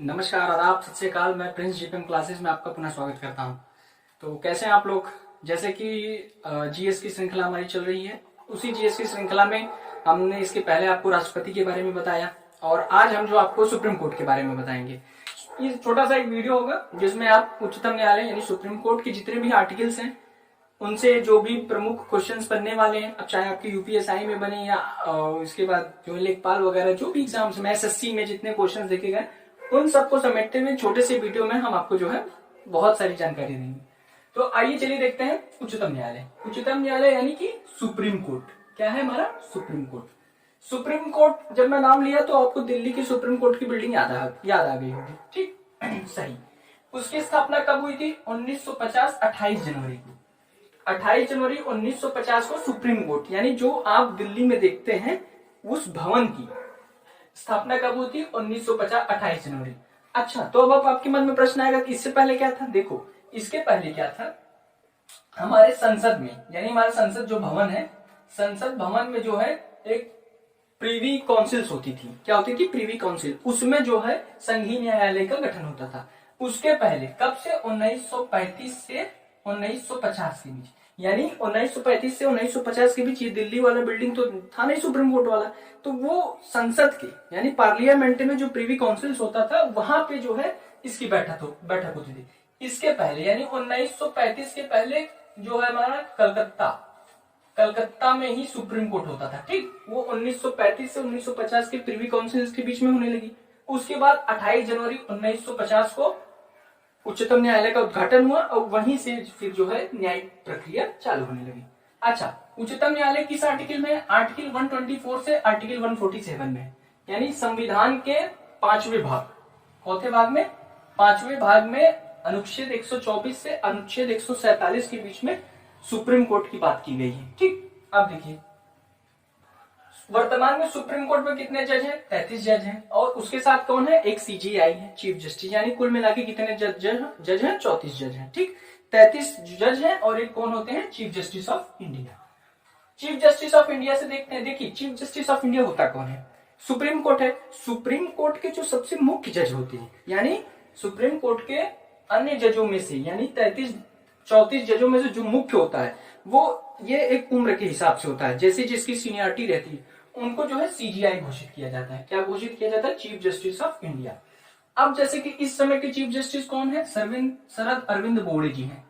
नमस्कार, आदाब, सत श्री अकाल। मैं प्रिंस जीपीएम क्लासेस में आपका पुनः स्वागत करता हूं। तो कैसे हैं आप लोग? जैसे कि जीएस की श्रृंखला हमारी चल रही है, उसी जीएस की श्रृंखला में हमने इसके पहले आपको राष्ट्रपति के बारे में बताया और आज हम जो आपको सुप्रीम कोर्ट के बारे में बताएंगे। ये छोटा सा एक वीडियो होगा जिसमें आप उच्चतम न्यायालय यानी सुप्रीम कोर्ट के जितने भी आर्टिकल्स हैं उनसे जो भी प्रमुख क्वेश्चंस बनने वाले हैं, अब चाहे आपके यूपीएसआई में बने या इसके बाद जो लेखपाल वगैरह जो भी एग्जाम्स में एसएससी में जितने क्वेश्चंस देखे गए उन सबको समेटते हुए छोटे से वीडियो में हम आपको जो है बहुत सारी जानकारी देंगे। तो आइए चलिए देखते हैं उच्चतम न्यायालय। उच्चतम न्यायालय यानी कि सुप्रीम कोर्ट क्या है हमारा? Supreme court. सुप्रीम कोर्ट जब मैं नाम लिया तो आपको दिल्ली की सुप्रीम कोर्ट की बिल्डिंग याद आ गई होगी, ठीक? सही। उसकी स्थापना कब हुई थी? 1950 28 जनवरी को। 28 जनवरी 1950 को सुप्रीम कोर्ट यानी जो आप दिल्ली में देखते हैं उस भवन की स्थापना कब हुई थी? 1950 28 जनवरी। अच्छा, तो अब आपके मन में प्रश्न आएगा कि इससे पहले क्या था? देखो, इसके पहले क्या था, हमारे संसद में यानी हमारा संसद जो भवन है, संसद भवन में जो है एक प्रीवी काउंसिल्स होती थी। क्या होती थी? प्रीवी काउंसिल। उसमें जो है संघीय न्यायालय का गठन होता था। उसके पहले कब से? 1935 से 1950 के बीच, यानी 1935 से 1950 के बीच ये दिल्ली वाला बिल्डिंग तो था नहीं सुप्रीम कोर्ट वाला, तो वो संसद के यानी पार्लियामेंट में जो प्रीवी काउंसिल्स होता था वहां पे जो है इसकी बैठक होती थी। इसके पहले यानी 1935 के पहले जो है हमारा कलकत्ता में ही सुप्रीम कोर्ट होता था, ठीक? वो 1935 से 1950 के प्रीवी काउंसिल्स के बीच में होने लगी। उसके बाद 28 जनवरी 1950 को उच्चतम न्यायालय का उद्घाटन हुआ और वहीं से फिर जो है न्यायिक प्रक्रिया चालू होने लगी। अच्छा, उच्चतम न्यायालय किस आर्टिकल में? आर्टिकल 124 से आर्टिकल 147 में, यानी संविधान के 5वें भाग। चौथे भाग में, 5वें भाग में अनुच्छेद 124 से अनुच्छेद 147 के बीच में सुप्रीम कोर्ट की बात की गई है, ठीक? अब देखिए, वर्तमान में सुप्रीम कोर्ट में कितने जज हैं? 33 जज हैं और उसके साथ कौन है? एक सीजीआई है, चीफ जस्टिस, यानी कुल मिला के कितने जज हैं? 34 जज हैं, ठीक? 33 जज हैं और एक कौन होते हैं? Chief justice of India. Chief justice of India से देखते हैं। देखिए, चीफ जस्टिस ऑफ इंडिया होता कौन है? सुप्रीम कोर्ट है। सुप्रीम कोर्ट के जो सबसे मुख्य जज होते हैं, यानी सुप्रीम कोर्ट के अन्य जजों में से, यानी 34 जजों में से जो मुख्य होता है वो ये एक उम्र के हिसाब से होता है। जैसे जिसकी सीनियरिटी रहती है उनको जो है सीजीआई घोषित किया जाता है। क्या घोषित किया जाता है? Chief justice of India. अब जैसे कि इस समय के चीफ जस्टिस कौन है? शरद अरविंद बोबड़े जी हैं।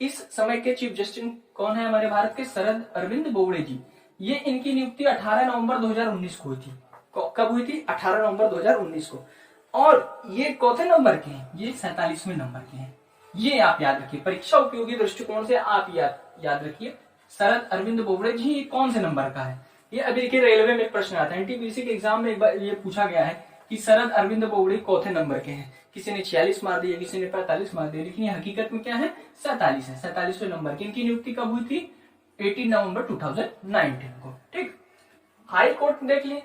इस समय के चीफ जस्टिस कौन है हमारे भारत के? शरद अरविंद बोबड़े जी। ये इनकी नियुक्ति 18 नवंबर 2019 को हुई थी। कब हुई थी? 18 नवंबर 2019 को। और ये चौथे नंबर के हैं, ये 47वें नंबर के हैं। ये आप याद रखिए, परीक्षा उपयोगी दृष्टिकोण से आप याद रखिए, शरद अरविंद बोबड़े जी ये कौन से नंबर का है? ये अभी देखिए रेलवे में एक प्रश्न आता है, एनटीपीसी के एग्जाम में एक बार ये पूछा गया है कि शरद अरविंद बोबड़े चौथे नंबर के हैं। किसी ने 46 मार दिया, किसी ने 45 मार दिया, लेकिन ये हकीकत में क्या है? 47 है, 47वें नंबर की। इनकी नियुक्ति कब हुई थी? 18 नवंबर 2019 को, ठीक? हाई कोर्ट में देख लिए।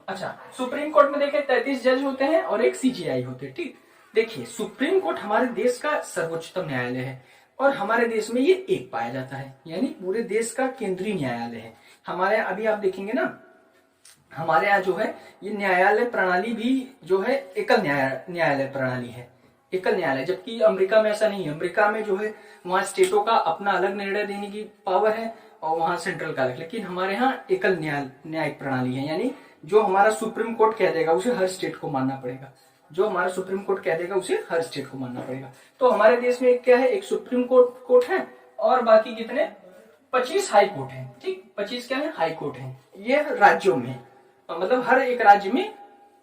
अच्छा, सुप्रीम कोर्ट में देखे 33 जज होते हैं और एक सीजीआई होते हैं, ठीक? देखिए, सुप्रीम कोर्ट हमारे देश का सर्वोच्चतम न्यायालय है और हमारे देश में ये एक पाया जाता है, यानी पूरे देश का केंद्रीय न्यायालय है। हमारे अभी आप देखेंगे ना, हमारे यहाँ जो है ये न्यायालय प्रणाली भी जो है एकल न्यायालय प्रणाली है, एकल न्यायालय। जबकि अमेरिका में ऐसा नहीं है। अमेरिका में जो है वहाँ स्टेटों का अपना अलग निर्णय देने की पावर है और वहाँ सेंट्रल का अलग। लेकिन हमारे यहाँ एकल न्यायिक प्रणाली है, यानी जो हमारा सुप्रीम कोर्ट कह देगा उसे हर स्टेट को मानना पड़ेगा। जो हमारा सुप्रीम कोर्ट कह देगा उसे हर स्टेट को मानना पड़ेगा। तो हमारे देश में क्या है? एक सुप्रीम कोर्ट है और बाकी कितने? 25 हाई कोर्ट है, ठीक? 25 क्या है? हाई कोर्ट है। ये राज्यों में, मतलब हर एक राज्य में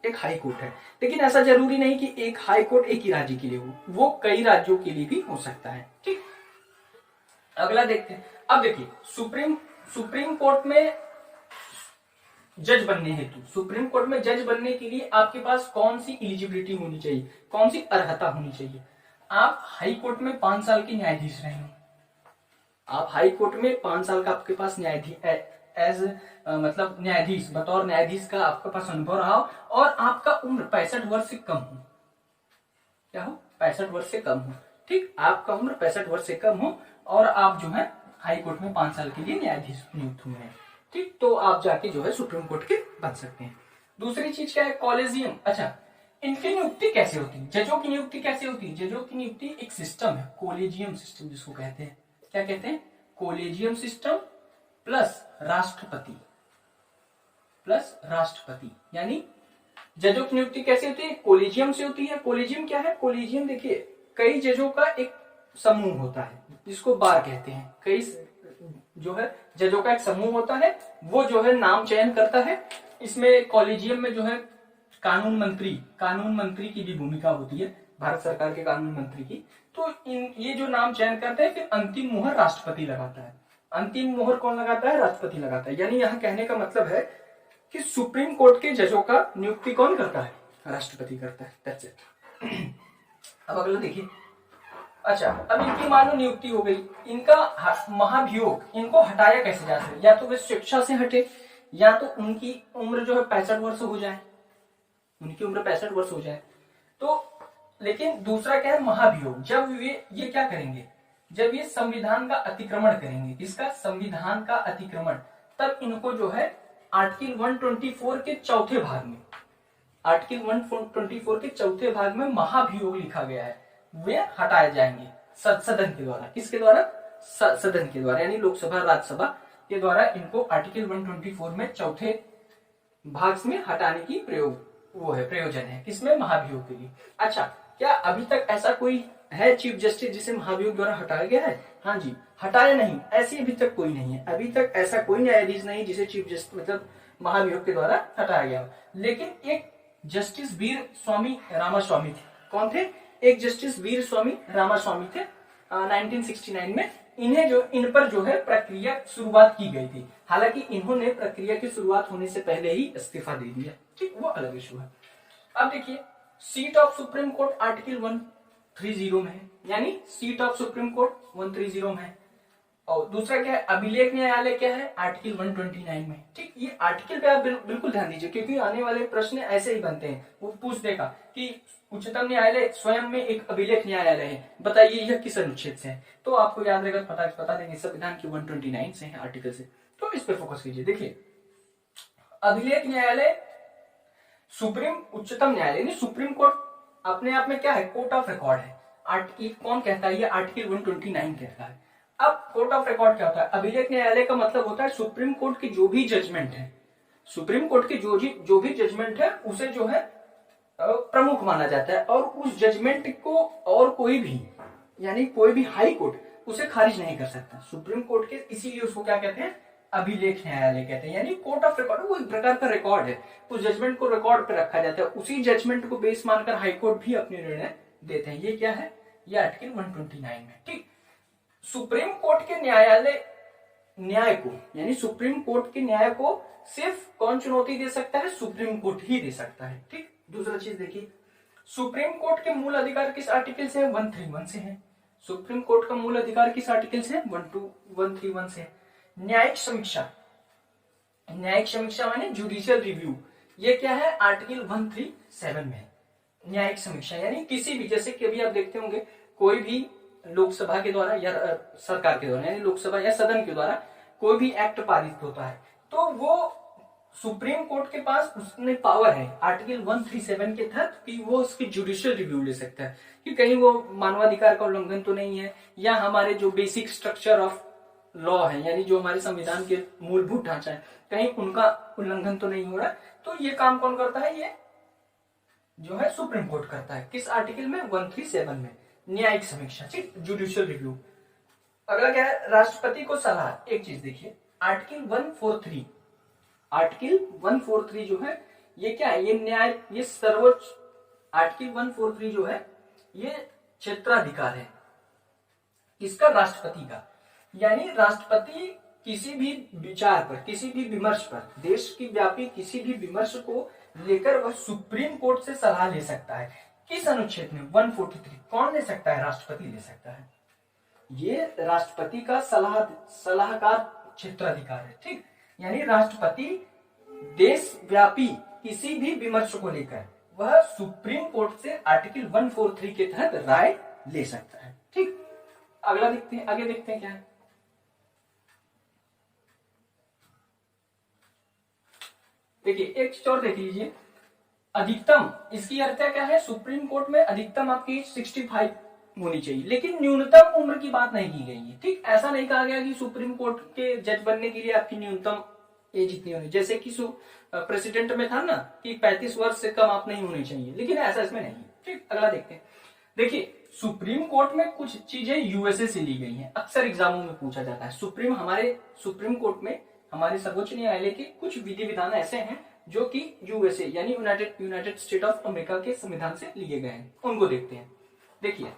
एक हाई कोर्ट है। लेकिन ऐसा जरूरी नहीं कि एक हाई कोर्ट एक ही राज्य के लिए हो, वो कई राज्यों के लिए भी हो सकता है, ठीक? अगला देखते हैं। अब देखिए, सुप्रीम कोर्ट में जज बनने हेतु, सुप्रीम कोर्ट में जज बनने के लिए आपके पास कौन सी एलिजिबिलिटी होनी चाहिए, कौन सी अर्हता होनी चाहिए? आप हाई कोर्ट में 5 साल के न्यायाधीश रहे हो। आप हाई कोर्ट में 5 साल का आपके पास मतलब न्यायाधीश, बतौर न्यायाधीश का आपके पास अनुभव रहा हो और आपका उम्र 65 वर्ष से कम हो। क्या हो? 65 वर्ष से कम हो, ठीक? आपका उम्र 65 वर्ष से कम हो और आप जो है हाई कोर्ट में 5 साल के लिए न्यायाधीश नियुक्त हुए हैं, ठीक? तो आप जाके जो है सुप्रीम कोर्ट के बन सकते हैं। दूसरी चीज क्या है? कॉलेजियम। अच्छा, इनकी नियुक्ति कैसे होती है, जजों की नियुक्ति कैसे होती है? जजों की नियुक्ति एक सिस्टम है, कोलेजियम सिस्टम जिसको कहते हैं। क्या कहते हैं? कोलेजियम सिस्टम प्लस राष्ट्रपति, यानी जजों की नियुक्ति कैसे होती है? कोलेजियम से होती है। कोलेजियम क्या है? कोलेजियम देखिए कई जजों का एक समूह होता है जिसको बार कहते हैं। कई जो है जजों का एक समूह होता है, वो जो है नाम चयन करता है। इसमें कॉलेजियम में जो है कानून मंत्री की भी भूमिका होती है, भारत सरकार के कानून मंत्री की। तो ये जो नाम चयन करते हैं, फिर अंतिम मुहर राष्ट्रपति लगाता है। अंतिम मुहर कौन लगाता है? राष्ट्रपति लगाता है। यानी यहाँ कहने का मतलब है कि सुप्रीम कोर्ट के जजों का नियुक्ति कौन करता है? राष्ट्रपति करता है। That's it. अब अगला देखिए। अच्छा, अब इनकी मान लो नियुक्ति हो गई, इनका महाभियोग, इनको हटाया कैसे जा सकता है? या तो वे शिक्षा से हटे, या तो उनकी उम्र जो है 65 वर्ष हो जाए, उनकी उम्र 65 वर्ष हो जाए। तो लेकिन दूसरा क्या है? महाभियोग। जब ये क्या करेंगे? जब ये संविधान का अतिक्रमण करेंगे। किसका? संविधान का अतिक्रमण। तब इनको जो है आर्टिकल 124 के चौथे भाग में, आर्टिकल 124 के चौथे भाग में महाभियोग लिखा गया है, वे हटाए जाएंगे सदन के द्वारा। किसके द्वारा? सदन के द्वारा, यानी लोकसभा राज्यसभा के द्वारा इनको आर्टिकल 124 में चौथे भाग में हटाने की प्रयोजन है। किसमें? महाभियोग के लिए। अच्छा, क्या अभी तक ऐसा कोई है चीफ जस्टिस जिसे महाभियोग द्वारा हटाया गया है? हाँ जी, हटाया नहीं, ऐसी अभी तक कोई नहीं है। अभी तक ऐसा कोई न्यायाधीश नहीं जिसे चीफ जस्टिस मतलब महाभियोग के द्वारा हटाया गया। लेकिन एक जस्टिस वीर स्वामी रामास्वामी थे। कौन थे? एक जस्टिस वीर स्वामी रामास्वामी थे 1969 में। इन पर जो है प्रक्रिया शुरुआत की गई थी। हालांकि इन्होंने प्रक्रिया की शुरुआत होने से पहले ही इस्तीफा दे दिया। ठीक, वो अलग इशू है। अब देखिए, seat of supreme court article 130 में है, यानी सीट ऑफ सुप्रीम कोर्ट 130 में है। और दूसरा क्या है? अभिलेख न्यायालय क्या है? आर्टिकल 129 में। ठीक, ये आर्टिकल पे आप बिल्कुल ध्यान दीजिए, क्योंकि आने वाले प्रश्न ऐसे ही बनते हैं। वो पूछ देगा कि उच्चतम न्यायालय स्वयं में एक अभिलेख न्यायालय है, बताइए यह किस अनुच्छेद से है? तो आपको याद रहेगा, बता देंगे संविधान की 129 से है, आर्टिकल से। तो इस पे फोकस कीजिए। देखिए, अभिलेख न्यायालय उच्चतम न्यायालय यानी सुप्रीम कोर्ट अपने आप में क्या है? कोर्ट ऑफ रिकॉर्ड है। कौन कहता है? ये आर्टिकल 129 कहता है। अब कोर्ट ऑफ रिकॉर्ड क्या होता है? अभिलेख न्यायालय का मतलब होता है सुप्रीम कोर्ट की जो भी जजमेंट है, सुप्रीम कोर्ट की जो भी जजमेंट है, उसे जो है प्रमुख माना जाता है, और उस जजमेंट को और कोई भी, यानी कोई भी हाई कोर्ट उसे खारिज नहीं कर सकता। सुप्रीम कोर्ट के, इसीलिए उसको क्या कहते हैं? अभिलेख न्यायालय कहते हैं। यानी कोर्ट ऑफ रिकॉर्ड वो एक प्रकार का रिकॉर्ड है, उस जजमेंट को रिकॉर्ड पे रखा जाता है। उसी जजमेंट को बेस मानकर हाईकोर्ट भी अपने निर्णय देते हैं। ये क्या है? ये आर्टिकल 129 में। ठीक, सुप्रीम कोर्ट के न्याय को, यानी सुप्रीम कोर्ट के न्याय को सिर्फ कौन चुनौती दे सकता है? सुप्रीम कोर्ट ही दे सकता है। ठीक, दूसरा चीज देखिए, सुप्रीम कोर्ट के मूल अधिकार किस आर्टिकल से है? 131 से है। सुप्रीम कोर्ट का मूल अधिकार किस आर्टिकल से? 131 से। न्यायिक समीक्षा माने जुडिशियल रिव्यू, ये क्या है? आर्टिकल 137 में। न्यायिक समीक्षा यानी किसी भी, जैसे कि अभी आप देखते होंगे, कोई भी लोकसभा के द्वारा या सरकार के द्वारा, यानी लोकसभा या सदन के द्वारा कोई भी एक्ट पारित होता है, तो वो सुप्रीम कोर्ट के पास उसमें पावर है आर्टिकल 137 के तहत कि वो उसकी जुडिशियल रिव्यू ले सकता है कि कहीं वो मानवाधिकार का उल्लंघन तो नहीं है, या हमारे जो बेसिक स्ट्रक्चर ऑफ लॉ है, यानी जो हमारे संविधान के मूलभूत ढांचा है, कहीं उनका उल्लंघन तो नहीं हो रहा। तो ये काम कौन करता है? ये जो है सुप्रीम कोर्ट करता है। किस आर्टिकल में? 137 में, न्यायिक समीक्षा। ठीक, जुडिशियल रिव्यू। अगला क्या है? राष्ट्रपति को सलाह। एक चीज देखिए, आर्टिकल 143 जो है, ये क्या है? ये सर्वोच्च आर्टिकल 143 जो है, ये क्षेत्राधिकार है किसका? राष्ट्रपति का। यानी राष्ट्रपति किसी भी विचार पर, किसी भी विमर्श पर, देश की व्यापी किसी भी विमर्श को लेकर वह सुप्रीम कोर्ट से सलाह ले सकता है। किस अनुच्छेद में? 143। कौन ले सकता है? राष्ट्रपति ले सकता है। ये राष्ट्रपति का सलाहकार क्षेत्राधिकार है। ठीक, यानी राष्ट्रपति देशव्यापी किसी भी विमर्श को लेकर वह सुप्रीम कोर्ट से आर्टिकल 143 के तहत राय ले सकता है। ठीक, अगला देखते हैं, आगे देखते हैं क्या है। देखिए, एक चीज और देख लीजिए, अधिकतम, इसकी अर्थ क्या है, सुप्रीम कोर्ट में अधिकतम आपकी 65 होनी चाहिए, लेकिन न्यूनतम उम्र की बात नहीं की गई है। ठीक, ऐसा नहीं कहा गया कि सुप्रीम कोर्ट के जज बनने के लिए आपकी न्यूनतम एज इतनी होनी, जैसे कि प्रेसिडेंट में था ना कि 35 वर्ष से कम आप नहीं होनी चाहिए, लेकिन ऐसा इसमें नहीं है। ठीक, अगला देखते हैं। देखिए, सुप्रीम कोर्ट में कुछ चीजें यूएसए से ली गई हैं, अक्सर एग्जामों में पूछा जाता है। हमारे सुप्रीम कोर्ट में हमारे सर्वोच्च न्यायालय के कुछ विधि विधान ऐसे हैं जो कि यूएसए यानी यूनाइटेड स्टेट ऑफ अमेरिका के संविधान से लिए गए हैं, उनको देखते हैं। देखिए,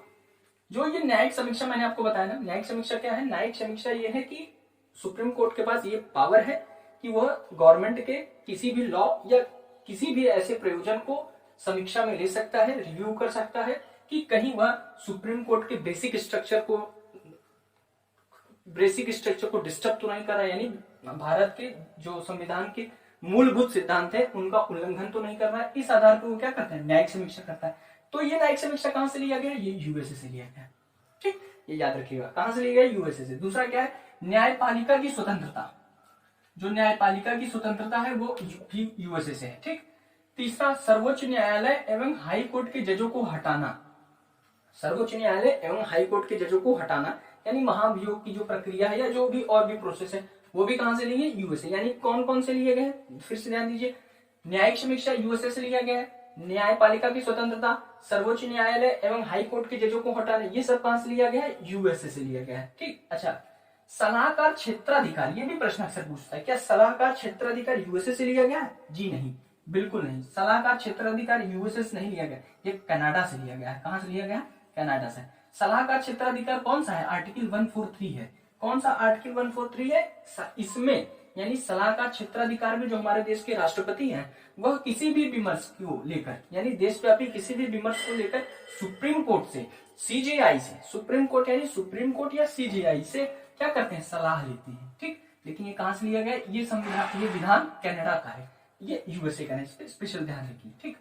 जो ये न्यायिक समीक्षा मैंने आपको बताया ना, न्यायिक समीक्षा क्या है? न्यायिक समीक्षा ये है कि सुप्रीम कोर्ट के पास ये पावर है कि वह गवर्नमेंट के किसी भी लॉ या किसी भी ऐसे प्रयोजन को समीक्षा में ले सकता है, रिव्यू कर सकता है कि कहीं वह सुप्रीम कोर्ट के बेसिक स्ट्रक्चर को डिस्टर्ब तो नहीं कर रहा है, यानी भारत के जो संविधान के मूलभूत सिद्धांत है उनका उल्लंघन तो नहीं कर रहा है। इस आधार पर वो क्या करता है? न्यायिक समीक्षा करता है। तो ये न्यायिक समीक्षा कहां से लिया गया? ये यूएसए से लिया गया। ठीक, ये याद रखिएगा, कहां से लिया गया? यूएसए से। दूसरा क्या है? न्यायपालिका की स्वतंत्रता, जो न्यायपालिका की स्वतंत्रता है वो भी यूएसए से है। ठीक, तीसरा, सर्वोच्च न्यायालय एवं हाई कोर्ट के जजों को हटाना। सर्वोच्च न्यायालय एवं हाई कोर्ट के जजों को हटाना, यानी महाभियोग की जो प्रक्रिया है या जो भी और भी प्रोसेस है वो भी कहां से लिए? यूएसए। यानी कौन कौन से लिए गए? फिर से ध्यान दीजिए, न्यायिक समीक्षा यूएसए से लिया गया है, न्यायपालिका की स्वतंत्रता, सर्वोच्च न्यायालय एवं हाई कोर्ट के जजों को हटाना, ये सब कहां से लिया गया है? यूएसए से लिया गया है। ठीक, अच्छा, सलाहकार क्षेत्राधिकार, ये भी प्रश्न अक्सर पूछता है, क्या सलाहकार क्षेत्राधिकार यूएसए से लिया गया है? जी नहीं, बिल्कुल नहीं, सलाहकार क्षेत्राधिकार यूएसए से नहीं लिया गया, ये कनाडा से लिया गया है। कहां से लिया गया? कनाडा से। सलाहकार क्षेत्राधिकार कौन सा है? आर्टिकल 143 है। कौन सा आर्टिकल 143 है? इसमें यानी सलाहकार क्षेत्राधिकार में जो हमारे देश के राष्ट्रपति हैं वह किसी भी विमर्श को लेकर, यानी देशव्यापी किसी भी विमर्श को लेकर सुप्रीम कोर्ट से, सीजेआई से, सुप्रीम कोर्ट यानी सुप्रीम कोर्ट या सीजेआई से क्या करते हैं? सलाह लेते हैं। ठीक, लेकिन ये कहां से लिया गया? ये संविधान, ये विधान कनाडा का है, ये यूएसए का है, इस पर स्पेशल ध्यान रखिए। ठीक,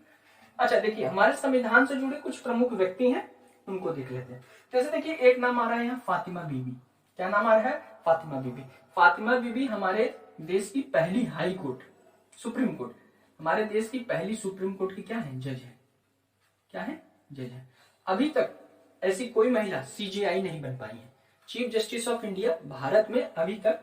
अच्छा, देखिए, हमारे संविधान से जुड़े कुछ प्रमुख व्यक्ति हैं, उनको देख लेते हैं। जैसे देखिए, एक नाम आ रहा है यहाँ, फातिमा बीबी। क्या नाम आ रहा है? फातिमा बीबी। फातिमा बीबी हमारे देश की पहली हाई कोर्ट, सुप्रीम कोर्ट, हमारे देश की पहली सुप्रीम कोर्ट की क्या है? जज है। क्या है? जज है। अभी तक ऐसी कोई महिला सीजेआई नहीं बन पाई है। Chief justice of India Bharat में अभी तक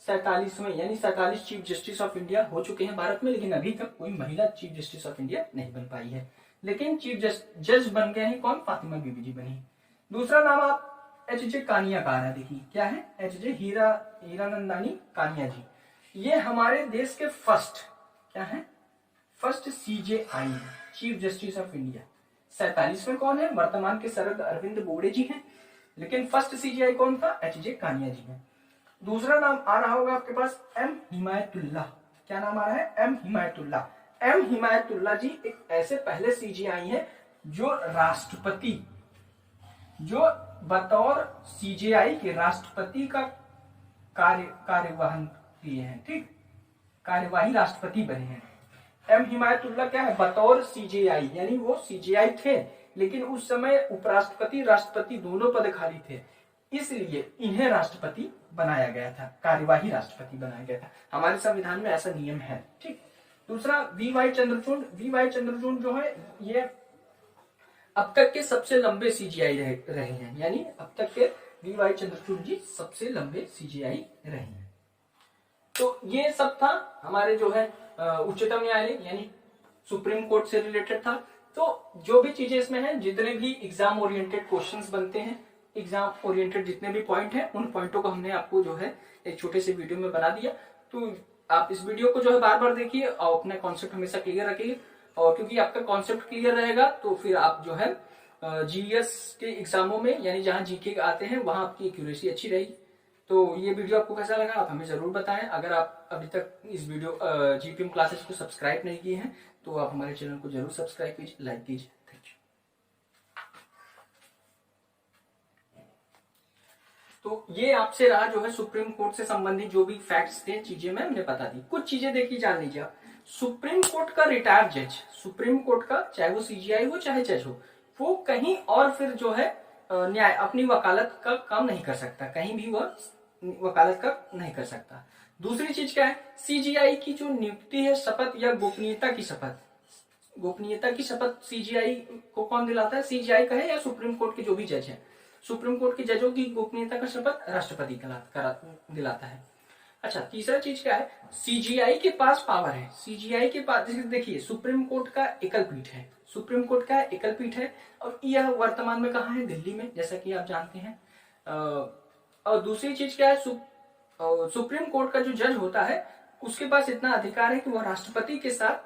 47वें यानी 47 चीफ जस्टिस ऑफ इंडिया हो चुके हैं भारत में, लेकिन अभी तक कोई महिला चीफ जस्टिस ऑफ इंडिया नहीं बन पाई है। लेकिन चीफ जज बन गए हैं कौन? फातिमा बीबी जी बनी। दूसरा नाम आप एच.जे. कानिया का आ रहा है, देखिए क्या है? एच.जे. हीरानंदानी कानिया जी। ये हमारे देश के फर्स्ट क्या है? फर्स्ट सीजेआई है, चीफ जस्टिस ऑफ इंडिया। 47 में कौन है? वर्तमान के शरद अरविंद बोबड़े जी हैं, लेकिन फर्स्ट सीजेआई कौन था? एच.जे. कानिया जी है। दूसरा नाम आ रहा होगा आपके पास, एम हिमायतुल्लाह। क्या नाम आ रहा है? एम हिमायतुल्लाह। एम हिमायतुल्लाह जी एक ऐसे पहले सीजेआई हैं जो राष्ट्रपति, जो बतौर सीजेआई के राष्ट्रपति का कार्यवाहन किए हैं। ठीक, कार्यवाही राष्ट्रपति बने हैं। एम हिमायतुल्लाह क्या है? बतौर सीजेआई, यानी वो सीजेआई थे लेकिन उस समय उपराष्ट्रपति राष्ट्रपति दोनों पद खाली थे, इसलिए इन्हें राष्ट्रपति बनाया गया था, कार्यवाही राष्ट्रपति बनाया गया था। हमारे संविधान में ऐसा नियम है। ठीक, दूसरा वी.वाई. चंद्रचूड़। वी.वाई. चंद्रचूड़ जो है ये अब तक के सबसे लंबे सीजेआई रहे हैं, यानी अब तक के वी.वाई. चंद्रचूड़ जी सबसे लंबे सीजेआई रहे हैं। तो ये सब था हमारे जो है उच्चतम न्यायालय यानी सुप्रीम कोर्ट से रिलेटेड था। तो जो भी चीजें इसमें हैं, जितने भी एग्जाम ओरिएंटेड क्वेश्चंस बनते हैं, एग्जाम ओरिएंटेड जितने भी पॉइंट हैं, उन पॉइंटों को हमने आपको जो है एक छोटे से वीडियो में बना दिया। तो आप इस वीडियो को जो है बार बार देखिए और अपने कॉन्सेप्ट हमेशा क्लियर रखिए, और क्योंकि आपका कॉन्सेप्ट क्लियर रहेगा तो फिर आप जो है जीएस के एग्जामों में यानी जहां जीके आते हैं वहां आपकी एक्यूरेसी अच्छी रहेगी। तो ये वीडियो आपको कैसा लगा आप हमें जरूर बताएं। अगर आप अभी तक इस वीडियो जीपीएम क्लासेस को सब्सक्राइब नहीं किए हैं तो आप हमारे चैनल को जरूर सब्सक्राइब कीजिए, लाइक कीजिए। Thank you. तो ये आपसे रहा जो है सुप्रीम कोर्ट से संबंधित जो भी फैक्ट्स थे, चीजें मैं हमने बता दी। कुछ चीजें देखिए, जान लीजिए आप, सुप्रीम कोर्ट का रिटायर्ड जज, सुप्रीम कोर्ट का चाहे वो सीजीआई हो चाहे जज हो, वो कहीं और फिर जो है न्याय अपनी वकालत का काम नहीं कर सकता, कहीं भी वह वकालत का नहीं कर सकता। दूसरी चीज क्या है? सीजीआई की जो नियुक्ति है, शपथ या गोपनीयता की शपथ, गोपनीयता की शपथ सीजीआई को कौन दिलाता है, सीजीआई कहे या सुप्रीम कोर्ट के जो भी जज है, सुप्रीम कोर्ट के जजों की गोपनीयता का शपथ राष्ट्रपति दिलाता है। अच्छा, तीसरा चीज क्या है, सीजीआई के पास पावर है, सीजीआई के पास, देखिए सुप्रीम कोर्ट का एकल पीठ है, सुप्रीम कोर्ट का एकल पीठ है और यह वर्तमान में कहाँ है, दिल्ली में, जैसा कि आप जानते हैं। और दूसरी चीज क्या है, सुप्रीम कोर्ट का जो जज होता है उसके पास इतना अधिकार है कि वह राष्ट्रपति के साथ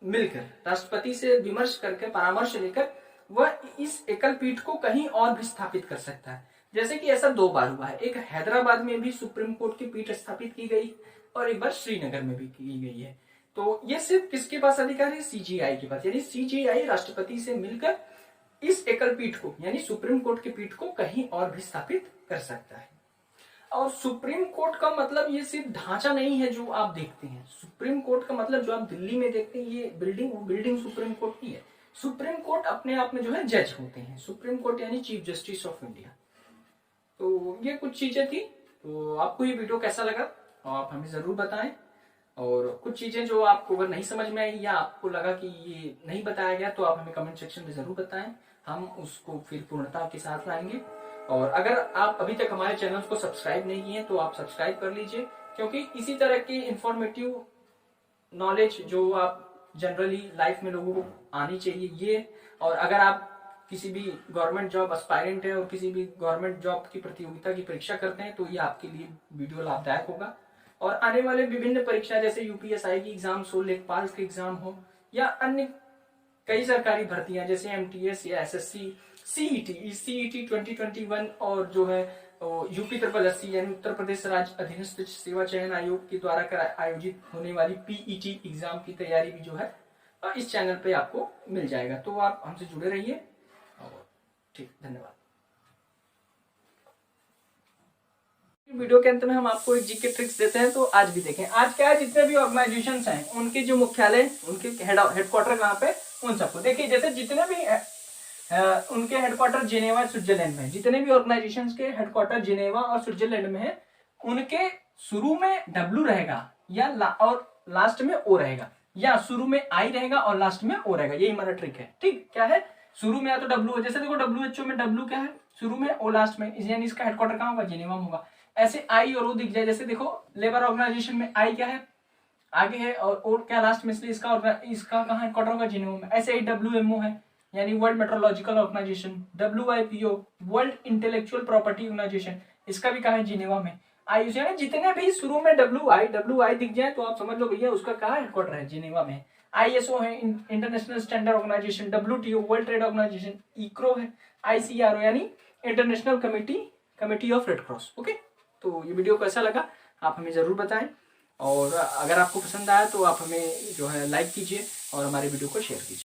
मिलकर, राष्ट्रपति से विमर्श करके, परामर्श लेकर वह इस एकल पीठ को कहीं और भी स्थापित कर सकता है। जैसे कि ऐसा 2 बार हुआ है, एक हैदराबाद में भी सुप्रीम कोर्ट की पीठ स्थापित की गई और एक बार श्रीनगर में भी की गई है। तो ये सिर्फ किसके पास अधिकार है, सीजीआई के पास, यानी सीजीआई राष्ट्रपति से मिलकर इस एकल पीठ को यानी सुप्रीम कोर्ट की पीठ को कहीं और भी स्थापित कर सकता है। और सुप्रीम कोर्ट का मतलब ये सिर्फ ढांचा नहीं है जो आप देखते हैं, सुप्रीम कोर्ट का मतलब जो आप दिल्ली में देखते हैं ये बिल्डिंग सुप्रीम कोर्ट की है। सुप्रीम कोर्ट अपने आप में जो है जज होते हैं, सुप्रीम कोर्ट यानी चीफ जस्टिस ऑफ इंडिया। तो ये कुछ चीजें थी। तो आपको ये वीडियो कैसा लगा आप हमें जरूर बताएं, और कुछ चीजें जो आपको अगर नहीं समझ में आई या आपको लगा कि ये नहीं बताया गया तो आप हमें कमेंट सेक्शन में जरूर बताएं, हम उसको फिर पूर्णता के साथ लाएंगे। और अगर आप अभी तक हमारे चैनल को सब्सक्राइब नहीं किए तो आप सब्सक्राइब कर लीजिए, क्योंकि इसी तरह की इंफॉर्मेटिव नॉलेज जो आप जनरली लाइफ में लोगों को आनी चाहिए ये। और अगर आप किसी भी गवर्नमेंट जॉब एस्पायरेंट है और किसी भी गवर्नमेंट जॉब की प्रतियोगिता की परीक्षा करते हैं तो ये आपके लिए वीडियो लाभदायक होगा। और आने वाले विभिन्न परीक्षा जैसे यूपीएसआई की एग्जाम हो, लेखपाल के एग्जाम हो या अन्य कई सरकारी भर्तियां जैसे एमटीएस या एसएससी, सीईटी 2021 और जो है यूपी SSC यानी उत्तर प्रदेश राज्य अधीनस्थ सेवा चयन आयोग के द्वारा आयोजित होने वाली पीईटी एग्जाम की तैयारी भी जो है इस चैनल पे आपको मिल जाएगा। तो आप हमसे जुड़े रहिए और ठीक, धन्यवाद। वीडियो के अंत में हम आपको एक जीके ट्रिक्स देते हैं, तो आज भी देखें। आज क्या है, जितने भी ऑर्गेनाइजेशंस हैं उनके जो मुख्यालय, उनके हेडक्वार्टर कहाँ पे, उन सबको देखिए। जैसे जितने भी उनके हेडक्वार्टर जिनेवा स्विट्जरलैंड में, जितने भी ऑर्गेनाइजेशंस के हेडक्वार्टर जिनेवा और स्विट्जरलैंड में है, उनके शुरू में W रहेगा या और लास्ट में O रहेगा, या शुरू में I रहेगा और लास्ट में O रहेगा। यही हमारा ट्रिक है। ठीक, क्या है, शुरू में या तो W, जैसे देखो WHO में W क्या है, शुरू में, O लास्ट में, यानी इसका हेडक्वार्टर कहाँ होगा, जिनेवा में होगा। ऐसे I और O दिख जाए, जैसे देखो लेबर ऑर्गेनाइजेशन में I क्या है, आगे है, और O क्या लास्ट में, इसलिए इसका कहाँ हेडक्वार्टर होगा, जिनेवा में। ऐसे ही WMO है यानी world meteorological organization, WIPO world intellectual property organization, इसका भी कहाँ है, जिनेवा में। IUCN, जितने भी शुरू में WI दिख जाए तो आप समझ लो भैया उसका कहाँ हेडक्वार्टर है, जिनेवा में। ISO है international standard organization, WTO world trade organization, ICRO है, ICRO यानी international committee of red cross. Okay, तो ये वीडियो कैसा लगा आप हमें जरूर बताएं, और अगर आपको पसंद आया तो आप हमें जो है लाइक कीजिए और हमारे वीडियो को शेयर कीजिए।